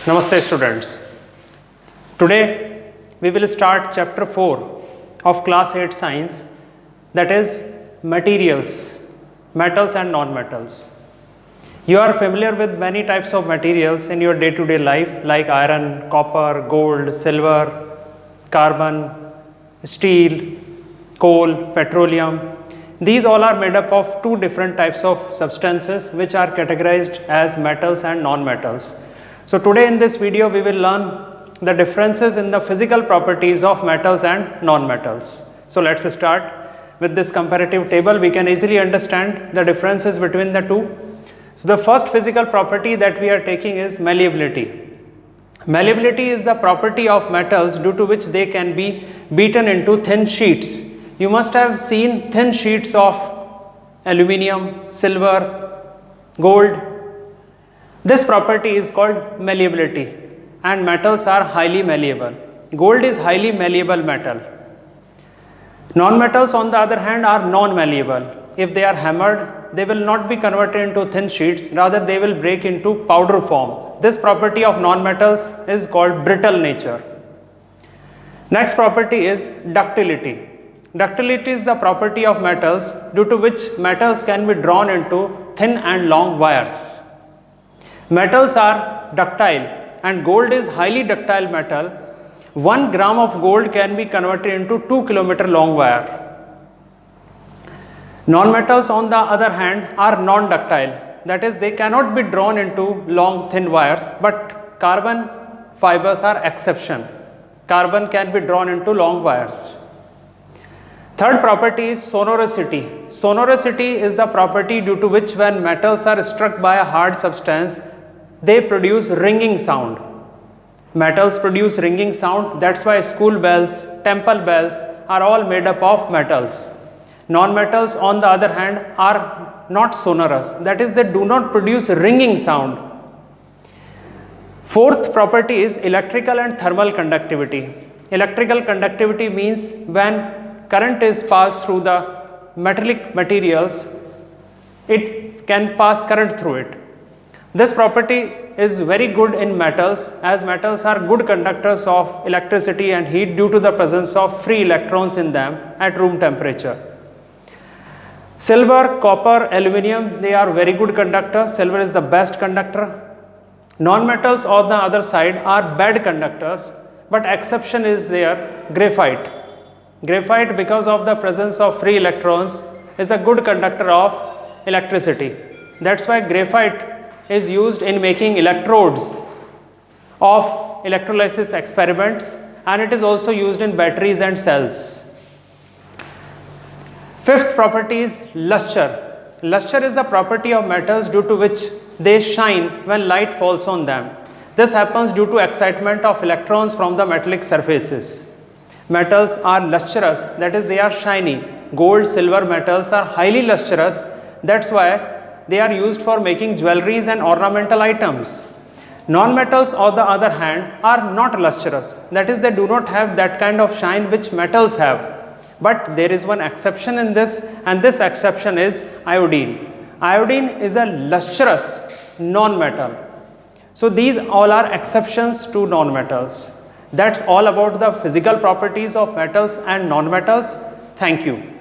Namaste students. Today we will start chapter 4 of class 8 science, that is materials, metals and non-metals. You are familiar with many types of materials in your day-to-day life like iron, copper, gold, silver, carbon, steel, coal, petroleum. These all are made up of two different types of substances which are categorized as metals and non-metals. So today in this video we will learn the differences in the physical properties of metals and non-metals. So let's start with this comparative table. We can easily understand the differences between the two. So the first physical property that we are taking is malleability. Malleability is the property of metals due to which they can be beaten into thin sheets. You must have seen thin sheets of aluminium, silver, gold. This property is called malleability, and metals are highly malleable. Gold is highly malleable metal. Non-metals on the other hand are non-malleable. If they are hammered, they will not be converted into thin sheets, rather they will break into powder form. This property of non-metals is called brittle nature. Next property is ductility. Ductility is the property of metals due to which metals can be drawn into thin and long wires. Metals are ductile and gold is highly ductile metal. 1 gram of gold can be converted into 2 kilometer long wire. Non-metals on the other hand are non-ductile, that is they cannot be drawn into long thin wires, but carbon fibers are exception. Carbon can be drawn into long wires. Third property is sonoricity. Sonoricity is the property due to which when metals are struck by a hard substance, they produce ringing sound. Metals produce ringing sound, that's why school bells, temple bells are all made up of metals. Non-metals on the other hand are not sonorous, that is they do not produce ringing sound. Fourth property is electrical and thermal conductivity. Electrical conductivity means when current is passed through the metallic materials, it can pass current through it. This property is very good in metals, as metals are good conductors of electricity and heat due to the presence of free electrons in them at room temperature. Silver, copper, aluminium, they are very good conductors. Silver is the best conductor. Non-metals on the other side are bad conductors, but exception is there, graphite. Graphite, because of the presence of free electrons, is a good conductor of electricity. That's why graphite is used in making electrodes of electrolysis experiments, and it is also used in batteries and cells. Fifth property is luster. Luster is the property of metals due to which they shine when light falls on them. This happens due to excitement of electrons from the metallic surfaces. Metals are lustrous, that is they are shiny. Gold, silver metals are highly lustrous, that's why they are used for making jewelries and ornamental items. Non-metals on the other hand are not lustrous, that is they do not have that kind of shine which metals have. But there is one exception in this, and this exception is iodine. Iodine is a lustrous non-metal. So these all are exceptions to non-metals. That's all about the physical properties of metals and non-metals. Thank you.